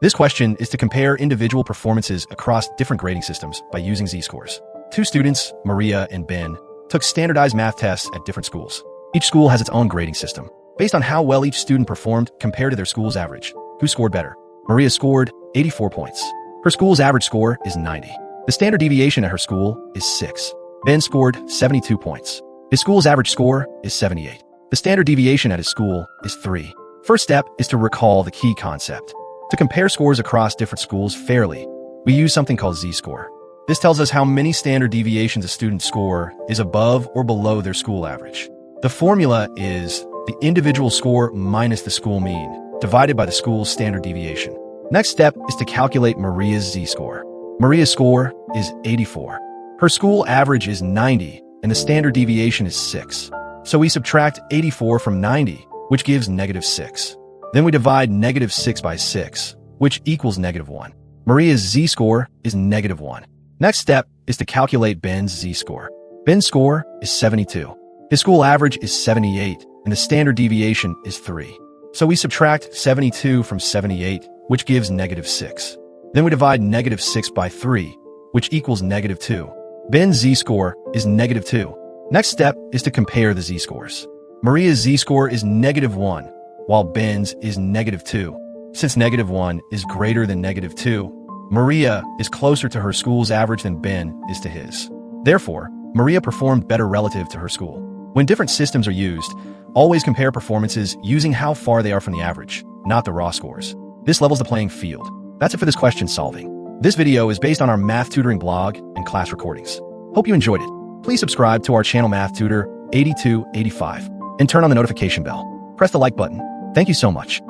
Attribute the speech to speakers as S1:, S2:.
S1: This question is to compare individual performances across different grading systems by using z-scores. Two students, Maria and Ben, took standardized math tests at different schools. Each school has its own grading system, based on how well each student performed compared to their school's average. Who scored better? Maria scored 84 points. Her school's average score is 90. The standard deviation at her school is 6. Ben scored 72 points. His school's average score is 78. The standard deviation at his school is 3. First step is to recall the key concept. To compare scores across different schools fairly, we use something called z-score. This tells us how many standard deviations a student's score is above or below their school average. The formula is the individual score minus the school mean, divided by the school's standard deviation. Next step is to calculate Maria's z-score. Maria's score is 84. Her school average is 90, and the standard deviation is 6. So we subtract 84 from 90, which gives -6. Then we divide -6 by 6, which equals -1. Maria's z-score is -1. Next step is to calculate Ben's z-score. Ben's score is 72. His school average is 78, and the standard deviation is 3. So we subtract 72 from 78, which gives -6. Then we divide -6 by 3, which equals -2. Ben's z-score is -2. Next step is to compare the z-scores. Maria's z-score is -1, while Ben's is -2. Since -1 is greater than -2, Maria is closer to her school's average than Ben is to his. Therefore, Maria performed better relative to her school. When different systems are used, always compare performances using how far they are from the average, not the raw scores. This levels the playing field. That's it for this question solving. This video is based on our math tutoring blog and class recordings. Hope you enjoyed it. Please subscribe to our channel Math Tutor 8285 and turn on the notification bell. Press the like button. Thank you so much.